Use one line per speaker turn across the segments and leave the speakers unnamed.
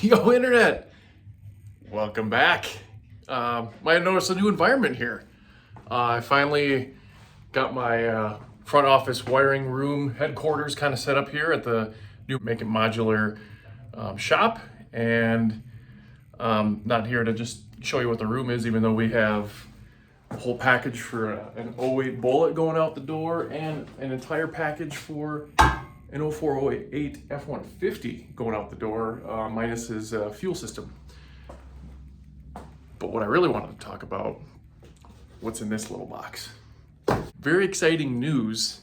Yo, internet, welcome back. Might have noticed a new environment here. I finally got my front office wiring room headquarters kind of set up here at the new Make It Modular shop, and not here to just show you what the room is, even though we have a whole package for an '08 Bullet going out the door and an entire package for an '04-'08 F-150 going out the door, minus his fuel system. But what I really wanted to talk about, what's in this little box. Very exciting news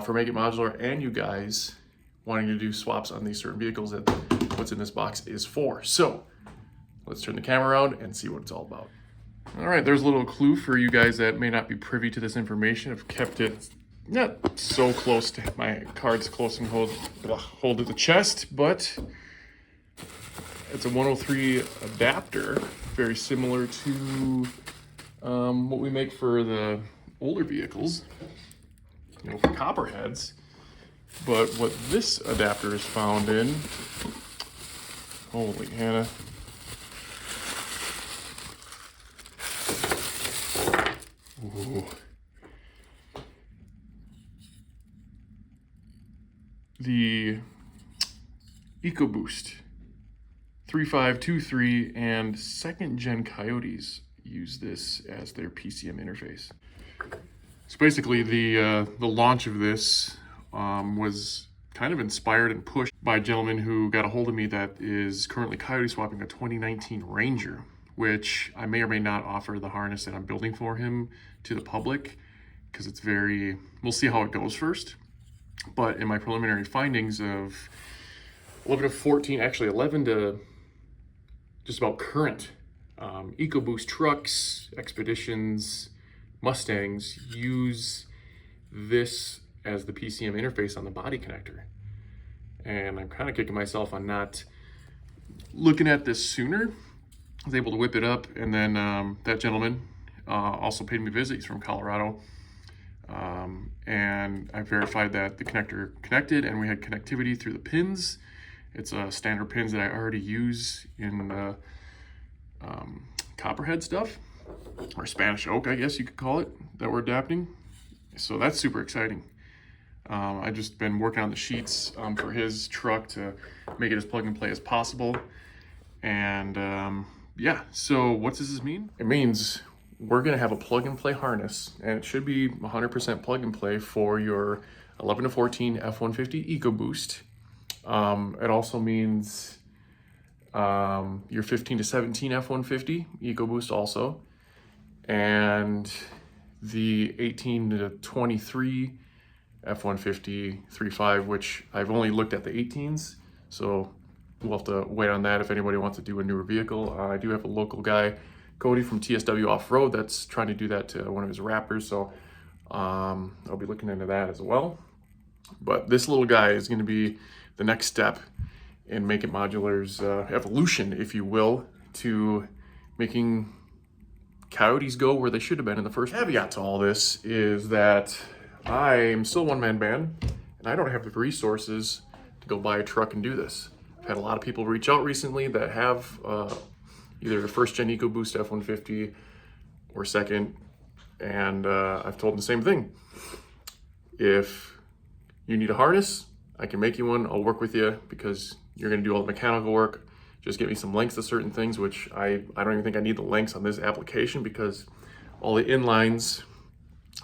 for Make It Modular and you guys wanting to do swaps on these certain vehicles that what's in this box is for. So let's turn the camera around and see what it's all about. All right, there's a little clue for you guys that may not be privy to this information. I've kept it not so close to my cards, close and hold to the chest, but it's a 103 adapter, very similar to what we make for the older vehicles, you know, for copperheads. But what this adapter is found in, holy Hannah. Ooh. The Ecoboost 3523 and second gen Coyotes use this as their PCM interface. So basically the launch of this was kind of inspired and pushed by a gentleman who got a hold of me that is currently Coyote swapping a 2019 Ranger, which I may or may not offer the harness that I'm building for him to the public, because it's we'll see how it goes first. But in my preliminary findings of 11 to 14, actually 11 to just about current Ecoboost trucks, Expeditions, Mustangs use this as the PCM interface on the body connector. And I'm kind of kicking myself on not looking at this sooner. I was able to whip it up, and then that gentleman also paid me a visit. He's from Colorado. And I verified that the connector connected and we had connectivity through the pins. It's standard pins that I already use in the copperhead stuff, or Spanish oak, I guess you could call it, that we're adapting. So that's super exciting. I've just been working on the sheets for his truck to make it as plug and play as possible. And yeah, so what does this mean? It means we're gonna have a plug and play harness, and it should be 100% plug and play for your 11 to 14 F-150 Ecoboost. It also means your 15 to 17 F-150 Ecoboost also, and the 18 to 23 F-150 3.5, which I've only looked at the 18s, so we'll have to wait on that if anybody wants to do a newer vehicle. I do have a local guy, Coyote from TSW Off-Road, that's trying to do that to one of his Raptors, so I'll be looking into that as well. But this little guy is going to be the next step in Make It Modular's evolution, if you will, to making Coyotes go where they should have been in the first. Caveat to all this is that I'm still a one-man band, and I don't have the resources to go buy a truck and do this. I've had a lot of people reach out recently that have either the first gen Ecoboost F-150 or second, and I've told them the same thing. If you need a harness, I can make you one. I'll work with you because you're gonna do all the mechanical work. Just get me some links to certain things, which I don't even think I need the links on this application, because all the inlines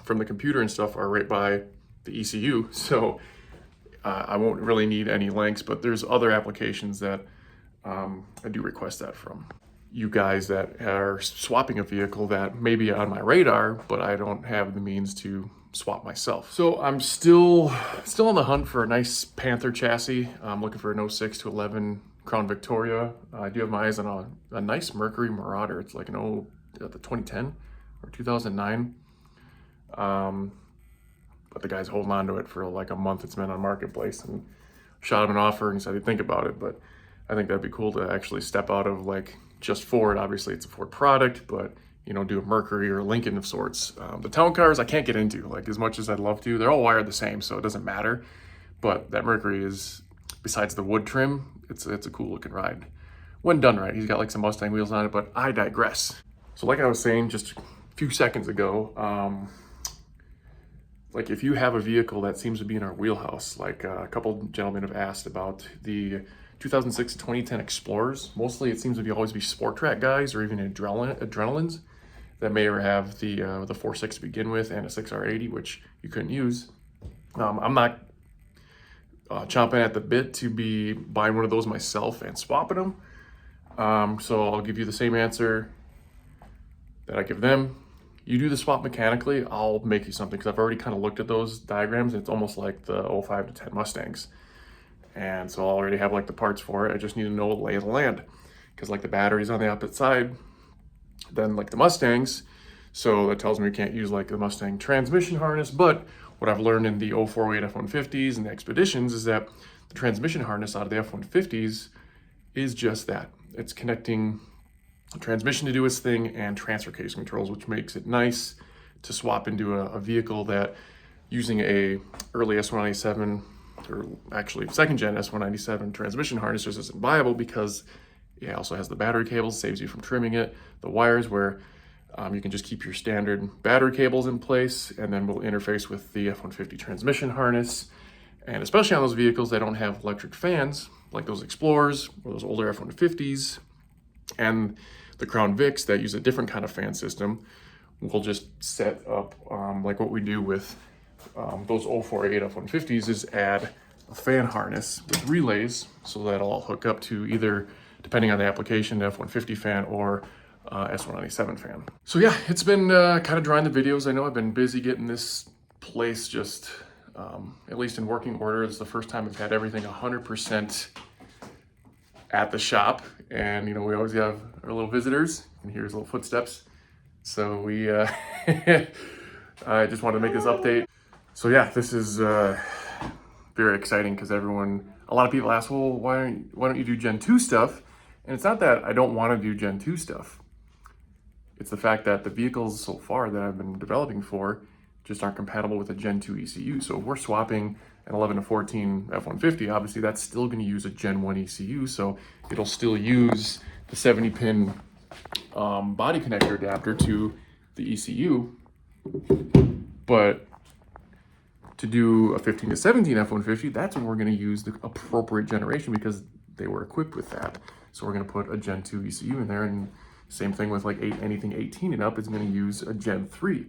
from the computer and stuff are right by the ECU. So I won't really need any links, but there's other applications that I do request that from. You guys that are swapping a vehicle that may be on my radar, but I don't have the means to swap myself. So I'm still on the hunt for a nice Panther chassis. I'm looking for an 06 to 11 Crown Victoria. I do have my eyes on a nice Mercury Marauder. It's like the 2010 or 2009. But the guy's holding on to it for like a month. It's been on Marketplace, and shot him an offer and he said he'd think about it. But I think that'd be cool to actually step out of like just Ford. Obviously it's a Ford product, but you know, do a Mercury or a Lincoln of sorts. The town cars I can't get into, like as much as I'd love to. They're all wired the same, so it doesn't matter. But that Mercury is besides the wood trim, it's a cool looking ride. When done right, he's got like some Mustang wheels on it, but I digress. So like I was saying just a few seconds ago, like if you have a vehicle that seems to be in our wheelhouse, like a couple gentlemen have asked about the 2006 to 2010 Explorers. Mostly it seems to be always be sport track guys or even adrenalines that may or have the 4.6 to begin with and a 6R80, which you couldn't use. I'm not chomping at the bit to be buying one of those myself and swapping them. So I'll give you the same answer that I give them. You do the swap mechanically, I'll make you something, because I've already kind of looked at those diagrams. It's almost like the 05 to 10 Mustangs. And so I'll already have like the parts for it. I just need to know the lay of the land, because like the battery's on the opposite side than like the Mustangs. So that tells me we can't use like the Mustang transmission harness. But what I've learned in the 048 F-150s and the Expeditions is that the transmission harness out of the F-150s is just that. It's connecting transmission to do its thing and transfer case controls, which makes it nice to swap into a vehicle that using a early S197 or actually second gen S197 transmission harness just isn't viable, because it also has the battery cables, saves you from trimming it, the wires where you can just keep your standard battery cables in place, and then we'll interface with the F-150 transmission harness. And especially on those vehicles that don't have electric fans, like those Explorers or those older F-150s, and the Crown Vics that use a different kind of fan system, we'll just set up like what we do with those 048 F-150s is add a fan harness with relays, so that'll all hook up to either, depending on the application, the F-150 fan or S197 fan. So yeah, it's been kind of drawing the videos. I know I've been busy getting this place just at least in working order. It's the first time I've had everything 100% at the shop, and you know, we always have our little visitors, and here's little footsteps. So we I just wanted to make this update. So yeah, this is very exciting, because a lot of people ask, well, why don't you do Gen 2 stuff? And it's not that I don't want to do Gen 2 stuff. It's the fact that the vehicles so far that I've been developing for just aren't compatible with a Gen 2 ECU. So if we're swapping an 11 to 14 F-150, obviously that's still going to use a Gen 1 ECU. So it'll still use the 70-pin body connector adapter to the ECU. But to do a 15 to 17 F-150, that's when we're going to use the appropriate generation, because they were equipped with that. So we're going to put a Gen 2 ECU in there, and same thing with like anything 18 and up is going to use a Gen 3,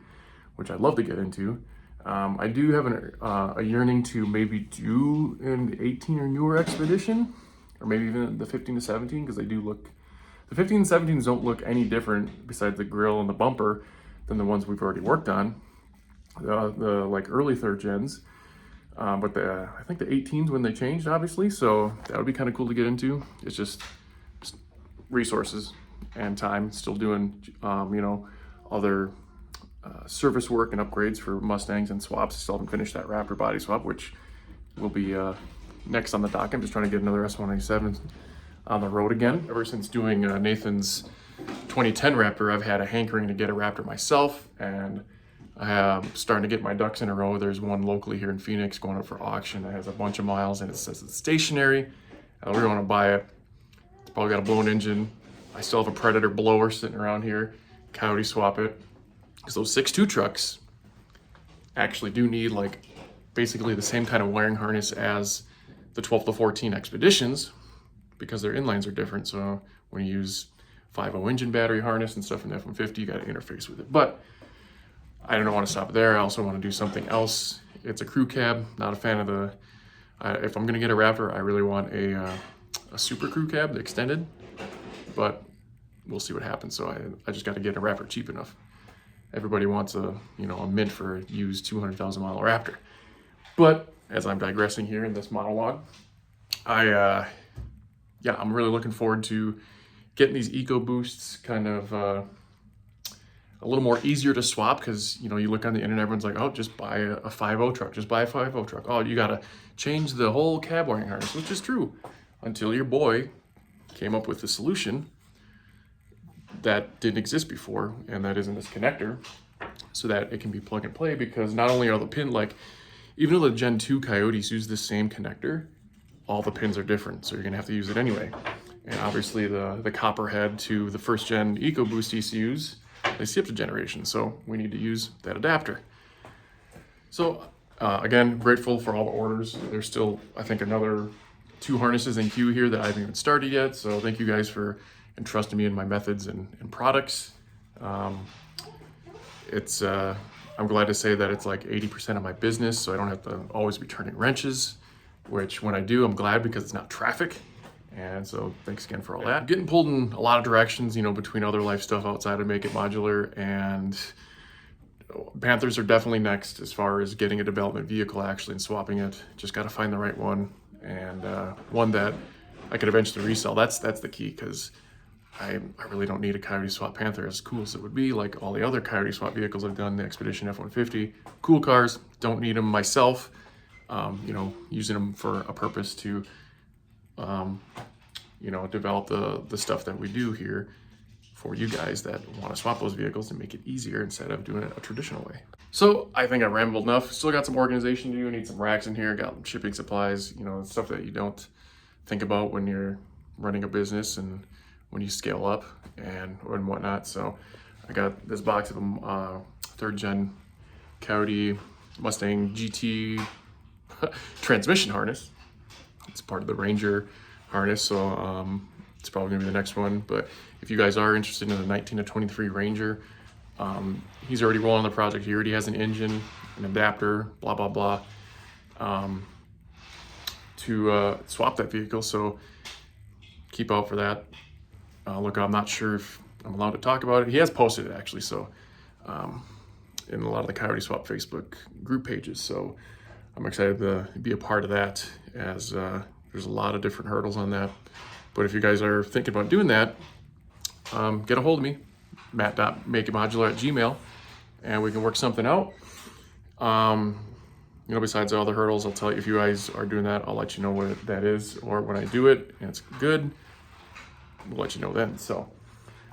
which I'd love to get into. I do have a yearning to maybe do an 18 or newer Expedition, or maybe even the 15 to 17, because they do look, the 15 and 17s don't look any different besides the grille and the bumper than the ones we've already worked on, the like early third gens. But I think the 18s when they changed, obviously, so that would be kind of cool to get into. It's just resources and time, still doing you know, other service work and upgrades for Mustangs and swaps. Still haven't finished that Raptor body swap, which will be next on the dock. I'm just trying to get another S197 on the road again. Ever since doing Nathan's 2010 Raptor, I've had a hankering to get a Raptor myself, and I'm starting to get my ducks in a row. There's one locally here in Phoenix going up for auction that has a bunch of miles, and it says it's stationary. I really want to buy it. It's probably got a blown engine. I still have a Predator blower sitting around here. Coyote swap it. Because those 6.2 trucks actually do need like basically the same kind of wiring harness as the 12 to 14 Expeditions, because their inlines are different. So when you use 5.0 engine battery harness and stuff in the F-150, you got to interface with it. But I don't want to stop there. I also want to do something else. It's a crew cab. Not a fan of the, if I'm going to get a Raptor, I really want a super crew cab, the extended, but we'll see what happens. So I just got to get a Raptor cheap enough. Everybody wants a mint for a used 200,000 mile Raptor. But as I'm digressing here in this monologue, I'm really looking forward to getting these Ecoboosts kind of a little more easier to swap, because you look on the internet, everyone's like, oh, just buy a 5.0 truck, just buy a 5.0 truck. Oh, you gotta change the whole cab wiring harness, which is true, until your boy came up with a solution that didn't exist before, and that isn't this connector, so that it can be plug and play. Because not only are the pin, like, even though the Gen 2 Coyotes use the same connector, all the pins are different, so you're gonna have to use it anyway. And obviously the copper head to the first gen Ecoboost ECUs, they skipped a generation, so we need to use that adapter. So again, grateful for all the orders. There's still, I think, another 2 harnesses in queue here that I haven't even started yet. So thank you guys for entrusting me in my methods and products. I'm glad to say that it's like 80% of my business, so I don't have to always be turning wrenches, which when I do, I'm glad because it's not traffic. And so thanks again for all that. I'm getting pulled in a lot of directions, you know, between other life stuff outside of Make It Modular, and Panthers are definitely next as far as getting a development vehicle actually and swapping it. Just got to find the right one, and one that I could eventually resell. That's the key, because I really don't need a Coyote swap Panther, as cool as it would be. Like all the other Coyote swap vehicles I've done, the Expedition F-150, cool cars, don't need them myself. You know, using them for a purpose to, you know, develop the stuff that we do here for you guys that want to swap those vehicles and make it easier instead of doing it a traditional way. So I think I rambled enough. Still got some organization to do. Need some racks in here. Got shipping supplies, you know, stuff that you don't think about when you're running a business and when you scale up and whatnot. So I got this box of them, 3rd gen Coyote Mustang GT transmission harness. It's part of the Ranger harness, so it's probably gonna be the next one. But if you guys are interested in the 19 to 23 Ranger, he's already rolling the project. He already has an engine, an adapter, blah blah blah, to swap that vehicle. So keep out for that. Look, I'm not sure if I'm allowed to talk about it. He has posted it actually, so in a lot of the Coyote Swap Facebook group pages. So I'm excited to be a part of that, as there's a lot of different hurdles on that. But if you guys are thinking about doing that, get a hold of me, matt.makeitmodular@gmail.com, and we can work something out. You know, besides all the hurdles, I'll tell you, if you guys are doing that, I'll let you know what that is, or when I do it and it's good, we'll let you know then. So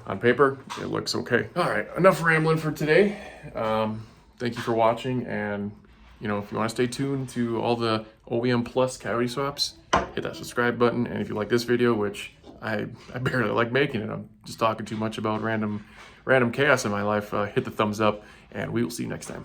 on paper, it looks okay. All right, enough rambling for today. Thank you for watching, and you know, if you want to stay tuned to all the OEM Plus Coyote swaps, hit that subscribe button. And if you like this video, which I barely like making it, I'm just talking too much about random chaos in my life, hit the thumbs up, and we will see you next time.